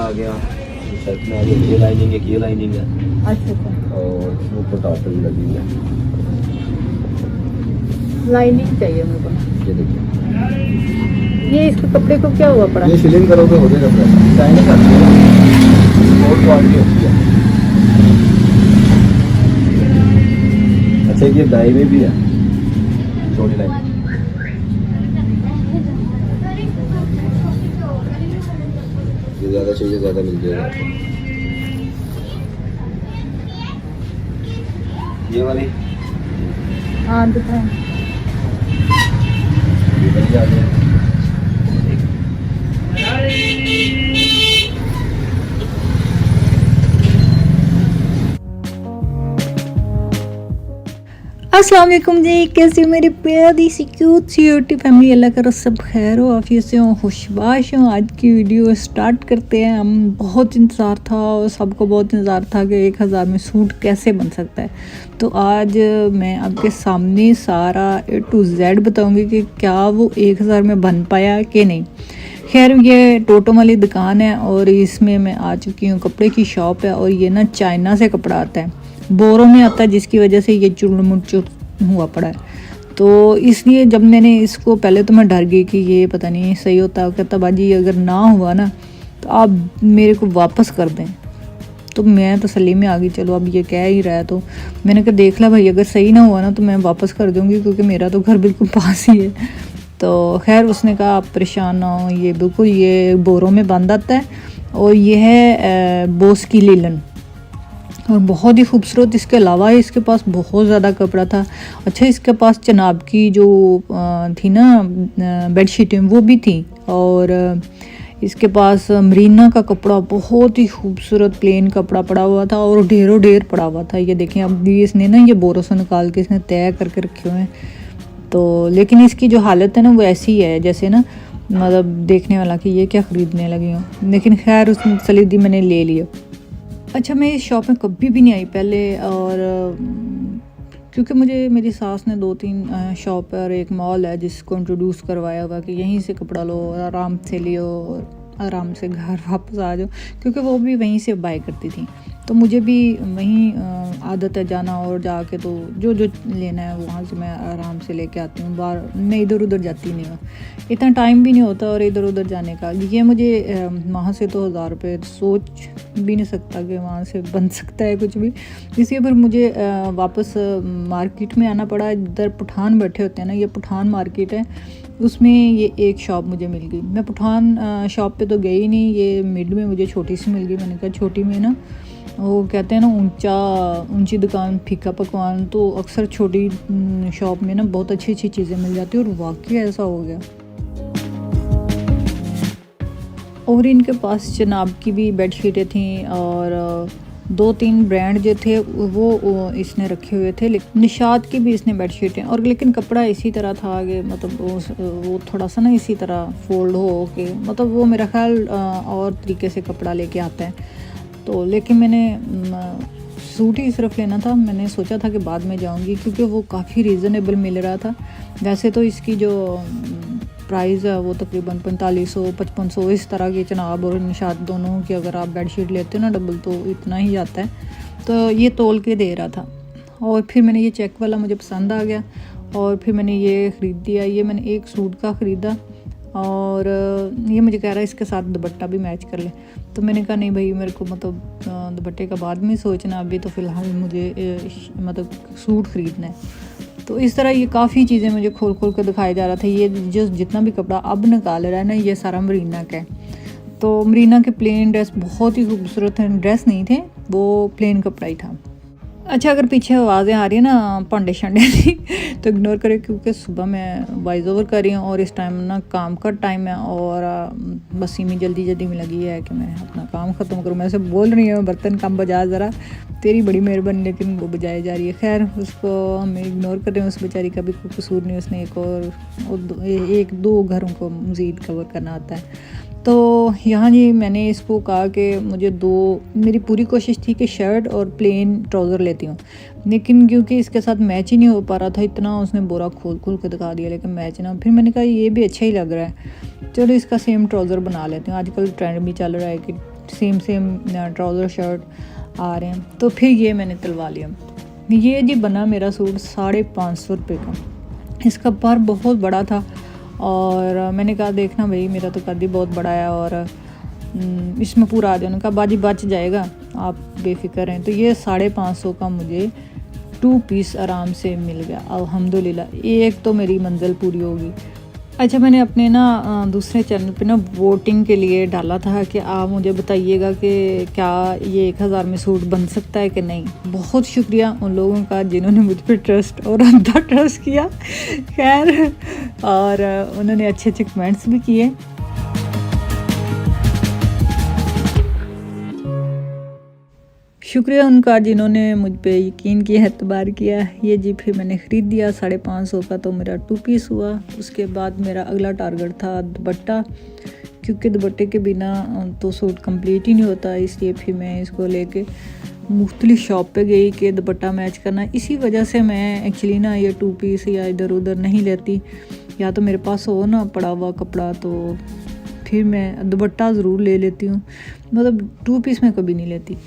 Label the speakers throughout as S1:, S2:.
S1: आ गया, शर्ट में आ गया, ये लाइनिंग है
S2: अच्छा
S1: और ऊपर टॉप पे भी लगी हुई है।
S2: लाइनिंग चाहिए मेरे को।
S1: ये देखिए,
S2: ये इसके कपड़े को क्या हुआ पड़ा?
S1: ये सिलिंग करोगे हो जाएगा प्रेस। चाइनीज आती है ना, बहुत क्वालिटी होती है। अच्छा ये दाई में भी है, छोटी लाइन। ये ज़्यादा चाहिए ज़्यादा मिल जाएगा आपको। ये वाली
S2: हाँ दिखाएं।
S1: ये वाली आ गई।
S2: अस्सलाम वालेकुम जी, कैसे हो मेरी प्यारी सी क्यूट सी यूटी फैमिली। अल्लाह करो सब खैर हो, आफियत से हो, खुशबाश हो। आज की वीडियो स्टार्ट करते हैं। हम बहुत इंतज़ार था और सबको बहुत इंतज़ार था कि 1000 में सूट कैसे बन सकता है। तो आज मैं आपके सामने सारा A to Z बताऊंगी कि क्या वो 1000 में बन पाया कि नहीं। खैर ये टोटो वाली दुकान है और इसमें मैं आ चुकी हूँ। कपड़े की शॉप है और ये ना चाइना से कपड़ा आता है, बोरों में आता है, जिसकी वजह से ये चुरमुर हुआ पड़ा है। तो इसलिए जब मैंने इसको, पहले तो मैं डर गई कि ये पता नहीं सही होता, कहता बाजी अगर ना हुआ ना तो आप मेरे को वापस कर दें। तो मैं तसल्ली में आ गई, चलो अब ये कह ही रहा है तो मैंने कहा देख ला भाई, अगर सही ना हुआ ना तो मैं वापस कर दूँगी, क्योंकि मेरा तो घर बिल्कुल पास ही है। तो खैर उसने कहा आप परेशान ना हो, ये बिल्कुल ये बोरों में बंद आता है और ये है बोस की लीलन और बहुत ही खूबसूरत। इसके अलावा इसके पास बहुत ज़्यादा कपड़ा था। अच्छा इसके पास चनाब की जो थी ना बेडशीटें वो भी थी और इसके पास मरीना का कपड़ा बहुत ही खूबसूरत प्लेन कपड़ा पड़ा हुआ था और ढेरों ढेर पड़ा हुआ था। ये देखें, अब भी इसने ना ये बोरों से निकाल के इसने तय करके रखे हुए हैं। तो लेकिन इसकी जो हालत है ना वो ऐसी है जैसे ना, मतलब देखने वाला कि ये क्या ख़रीदने लगी हूँ, लेकिन खैर उसने सलीदी मैंने ले लिया। अच्छा मैं इस शॉप में कभी भी नहीं आई पहले, और क्योंकि मुझे मेरी सास ने 2-3 शॉप और एक मॉल है जिसको इंट्रोड्यूस करवाया हुआ कि यहीं से कपड़ा लो और आराम से लियो और आराम से घर वापस आ जाओ, क्योंकि वो भी वहीं से बाय करती थी। तो मुझे भी वहीं आदत है जाना और जाके तो जो जो लेना है वहाँ से मैं आराम से लेके आती हूँ। बाहर मैं इधर उधर जाती नहीं हूँ, इतना टाइम भी नहीं होता और इधर उधर जाने का। ये मुझे वहाँ से तो 1000 रुपये सोच भी नहीं सकता कि वहाँ से बन सकता है कुछ भी। इसलिए फिर मुझे वापस मार्केट में आना पड़ा। इधर पठान बैठे होते हैं ना, ये पठान मार्केट है, उसमें ये एक शॉप मुझे मिल गई। मैं पठान शॉप पे तो गई ही नहीं, ये मिड में मुझे छोटी सी मिल गई। मैंने कहा छोटी में ना वो कहते हैं ना ऊंची दुकान फीका पकवान, तो अक्सर छोटी शॉप में ना बहुत अच्छी अच्छी चीज़ें मिल जाती है और वाकई ऐसा हो गया। और इनके पास जनाब की भी बेडशीटें थीं और 2-3 ब्रांड जो थे वो इसने रखे हुए थे। लेकिन निशात की भी इसने बेडशीटें, और लेकिन कपड़ा इसी तरह था कि मतलब वो थोड़ा सा ना इसी तरह फोल्ड हो के, मतलब वो मेरा ख्याल और तरीके से कपड़ा लेके आता है। तो लेकिन मैंने सूट ही सिर्फ लेना था। मैंने सोचा था कि बाद में जाऊंगी क्योंकि वो काफ़ी रीज़नेबल मिल रहा था। वैसे तो इसकी जो प्राइस है वो तकरीबन 4500-5500 इस तरह की चनाब और निशात दोनों की अगर आप बेडशीट लेते हो ना डबल तो इतना ही आता है। तो ये तोल के दे रहा था और फिर मैंने ये चेक वाला मुझे पसंद आ गया और फिर मैंने ये ख़रीद दिया। ये मैंने एक सूट का ख़रीदा और ये मुझे कह रहा है इसके साथ दुपट्टा भी मैच कर ले। तो मैंने कहा नहीं भाई, मेरे को मतलब दुपट्टे का बाद में सोचना, अभी तो फ़िलहाल मुझे मतलब सूट ख़रीदना है। तो इस तरह ये काफ़ी चीज़ें मुझे खोल खोल कर दिखाया जा रहा था। ये जो जितना भी कपड़ा अब निकाल रहा है ना, ये सारा मरीना का है। तो मरीना के प्लेन ड्रेस बहुत ही खूबसूरत हैं, ड्रेस नहीं थे वो प्लेन कपड़ा ही था। अच्छा अगर पीछे आवाज़ें आ रही है ना भांडे शांडे की तो इग्नोर करें, क्योंकि सुबह मैं वॉइस ओवर कर रही हूँ और इस टाइम ना काम का टाइम है और बस ही में जल्दी जल्दी में लगी है कि मैं अपना काम ख़त्म करूँ। मैं ऐसे बोल रही हूँ बर्तन कम बजा ज़रा, तेरी बड़ी मेहरबानी, लेकिन वो बजाई जा रही है। खैर उसको हम इग्नोर कर रहे हैं, उस बेचारी का भी कोई कसूर नहीं, उसने एक दो घरों को मज़ीद कवर करना आता है। तो यहाँ जी मैंने इसको कहा कि मुझे मेरी पूरी कोशिश थी कि शर्ट और प्लेन ट्राउज़र लेती हूँ, लेकिन क्योंकि इसके साथ मैच ही नहीं हो पा रहा था, इतना उसने बोरा खोल खोल के दिखा दिया लेकिन मैच ना। फिर मैंने कहा ये भी अच्छा ही लग रहा है, चलो इसका सेम ट्राउज़र बना लेते हैं। आजकल ट्रेंड भी चल रहा है कि सेम ट्राउज़र शर्ट आ रहे हैं। तो फिर ये मैंने तलवा लिया। ये जी बना मेरा सूट 550 रुपये का। इसका पर बहुत बड़ा था और मैंने कहा देखना भाई मेरा तो कद ही बहुत बड़ा है और इसमें पूरा आ जाए। उनका बाजी बच जाएगा, आप बेफिक्र हैं। तो ये 550 का मुझे 2 पीस आराम से मिल गया अल्हम्दुलिल्लाह। एक तो मेरी मंजिल पूरी होगी। अच्छा, मैंने अपने ना दूसरे चैनल पे ना वोटिंग के लिए डाला था कि आप मुझे बताइएगा कि क्या ये 1000 में सूट बन सकता है कि नहीं। बहुत शुक्रिया उन लोगों का जिन्होंने मुझ पर ट्रस्ट और अंधा ट्रस्ट किया। खैर, और उन्होंने अच्छे कमेंट्स भी किए। शुक्रिया उनका जिन्होंने मुझ पे यकीन किया, एतबार किया। ये जी फिर मैंने ख़रीद दिया 550 का, तो मेरा 2 पीस हुआ। उसके बाद मेरा अगला टारगेट था दुपट्टा, क्योंकि दुपट्टे के बिना तो सूट कंप्लीट ही नहीं होता। इसलिए फिर मैं इसको लेके मुख्तलिफ शॉप पे गई कि दुपट्टा मैच करना। इसी वजह से मैं एक्चुअली ना ये 2 पीस या इधर उधर नहीं लेती, या तो मेरे पास हो ना पड़ा हुआ कपड़ा तो फिर मैं दुपट्टा ज़रूर ले लेती हूँ। मतलब 2 पीस मैं कभी नहीं लेती।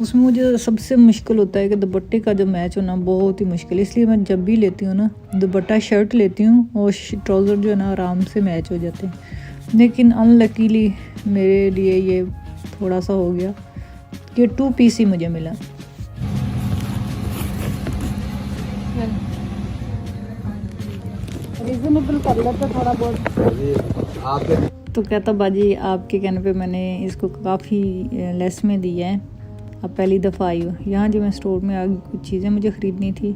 S2: उसमें मुझे सबसे मुश्किल होता है कि दुपट्टे का जो मैच होना बहुत ही मुश्किल है। इसलिए मैं जब भी लेती हूँ ना दुपट्टा शर्ट लेती हूँ और ट्राउज़र जो है ना आराम से मैच हो जाते हैं। लेकिन अनलकीली मेरे लिए ये थोड़ा सा हो गया कि 2 पीस ही मुझे मिला। रीज़नेबल कर लेते थोड़ा बहुत। तो कहता बाजी आपके कहने पे मैंने इसको काफ़ी लेस में दिया है। अब पहली दफ़ा आई हूँ यहाँ जी, मैं स्टोर में आ गई, कुछ चीज़ें मुझे ख़रीदनी थी।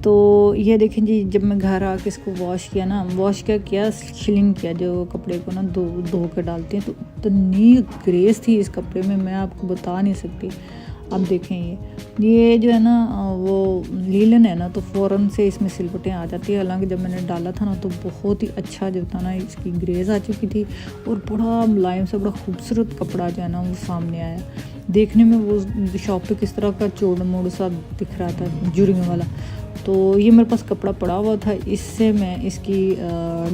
S2: तो ये देखें जी, जब मैं घर आके इसको वॉश किया शिलिंग किया, जो कपड़े को ना धो के डालते हैं, तो इतनी ग्रेस थी इस कपड़े में, मैं आपको बता नहीं सकती। अब देखें ये जो है ना वो लीलन है ना, तो फ़ौरन से इसमें सिलवटें आ जाती है। हालांकि जब मैंने डाला था ना तो बहुत ही अच्छा जो था ना इसकी ग्रेस आ चुकी थी और बड़ा मुलायम से बड़ा खूबसूरत कपड़ा जो है ना वो सामने आया। देखने में वो शॉप पे किस तरह का चोड़ मोड़ सा दिख रहा था, जुरियों वाला। तो ये मेरे पास कपड़ा पड़ा हुआ था, इससे मैं इसकी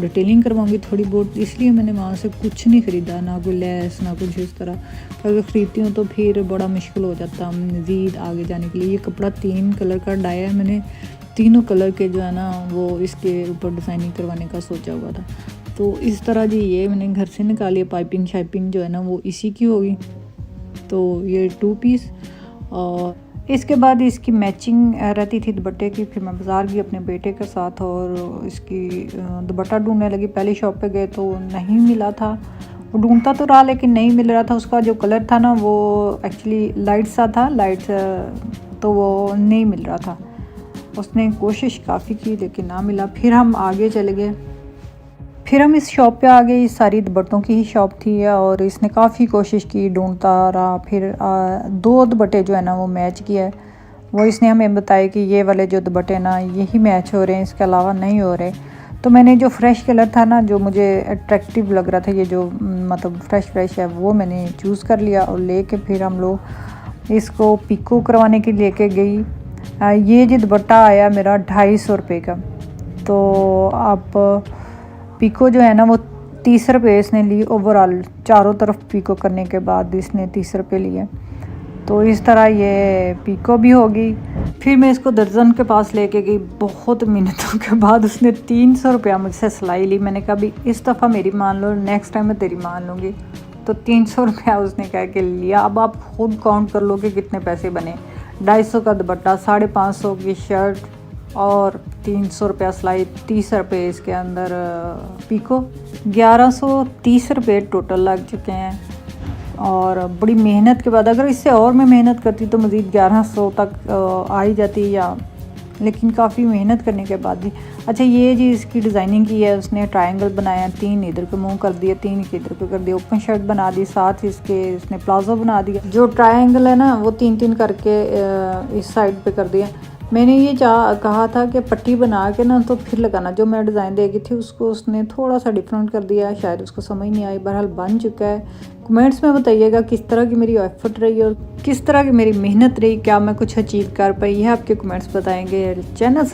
S2: डिटेलिंग करवाऊंगी थोड़ी बहुत। इसलिए मैंने वहाँ से कुछ नहीं ख़रीदा, ना कोई लेस ना कुछ इस तरह। अगर ख़रीदती हूँ तो फिर बड़ा मुश्किल हो जाता मज़ीद आगे जाने के लिए। ये कपड़ा 3 कलर का डाया है मैंने, तीनों कलर के जो है ना वो इसके ऊपर डिज़ाइनिंग करवाने का सोचा हुआ था। तो इस तरह जी ये मैंने घर से निकाली। पाइपिंग शाइपिंग जो है ना वो इसी की होगी। तो ये 2 पीस। और इसके बाद इसकी मैचिंग रहती थी दुपट्टे की। फिर मैं बाज़ार गई अपने बेटे के साथ और इसकी दुपट्टा ढूंढने लगी। पहली शॉप पे गए तो नहीं मिला था, वो ढूंढता तो रहा लेकिन नहीं मिल रहा था। उसका जो कलर था ना वो एक्चुअली लाइट सा था, तो वो नहीं मिल रहा था। उसने कोशिश काफ़ी की लेकिन ना मिला। फिर हम आगे चले गए। फिर हम इस शॉप पे आ गए। इस सारी दुपट्टों की ही शॉप थी और इसने काफ़ी कोशिश की, ढूंढता रहा। फिर 2 दुपट्टे जो है ना वो मैच किया है। वो इसने हमें बताया कि ये वाले जो दुपट्टे ना यही मैच हो रहे हैं, इसके अलावा नहीं हो रहे। तो मैंने जो फ्रेश कलर था ना, जो मुझे अट्रैक्टिव लग रहा था, ये जो मतलब फ्रेश है, वो मैंने चूज़ कर लिया और लेके फिर हम लोग इसको पिको करवाने के लिए लेके गई। ये जो दुपट्टा आया मेरा 250 रुपये का। तो आप पिको जो है ना वो 30 रुपये इसने ली ओवरऑल। चारों तरफ पिको करने के बाद इसने 30 रुपये लिए। तो इस तरह ये पिको भी होगी। फिर मैं इसको दर्जन के पास लेके गई। बहुत मिनटों के बाद उसने 300 रुपया मुझसे सिलाई ली। मैंने कहा भी इस दफ़ा मेरी मान लो, नेक्स्ट टाइम मैं तेरी मान लूँगी। तो 300 रुपया उसने कह के लिया। अब आप खुद काउंट कर लो कि कितने पैसे बने। 250 का दुपट्टा, 550 की शर्ट और 300 रुपया सिलाई, 30 रुपये इसके अंदर पिको, 1130 रुपये टोटल लग चुके हैं। और बड़ी मेहनत के बाद, अगर इससे और मैं मेहनत करती तो मज़ीद 1100 तक आ ही जाती या, लेकिन काफ़ी मेहनत करने के बाद भी। अच्छा, ये जी इसकी डिज़ाइनिंग की है उसने, ट्रायंगल बनाया, 3 इधर के मुँह कर दिए, 3 इधर के कर दिए, ओपन शर्ट बना दी, साथ इसके इसने प्लाजो बना दिया। जो ट्रायंगल है ना वो 3-3 करके इस साइड पे कर दिया। मैंने ये कहा था कि पट्टी बना के ना तो फिर लगाना। जो मैं डिज़ाइन देगी थी उसको उसने थोड़ा सा डिफरेंट कर दिया, शायद उसको समझ नहीं आई। बहरहाल बन चुका है। कमेंट्स में बताइएगा किस तरह की मेरी एफर्ट रही और किस तरह की मेरी मेहनत रही, क्या मैं कुछ अचीव कर पाई है, आपके कमेंट्स बताएंगे। चैनल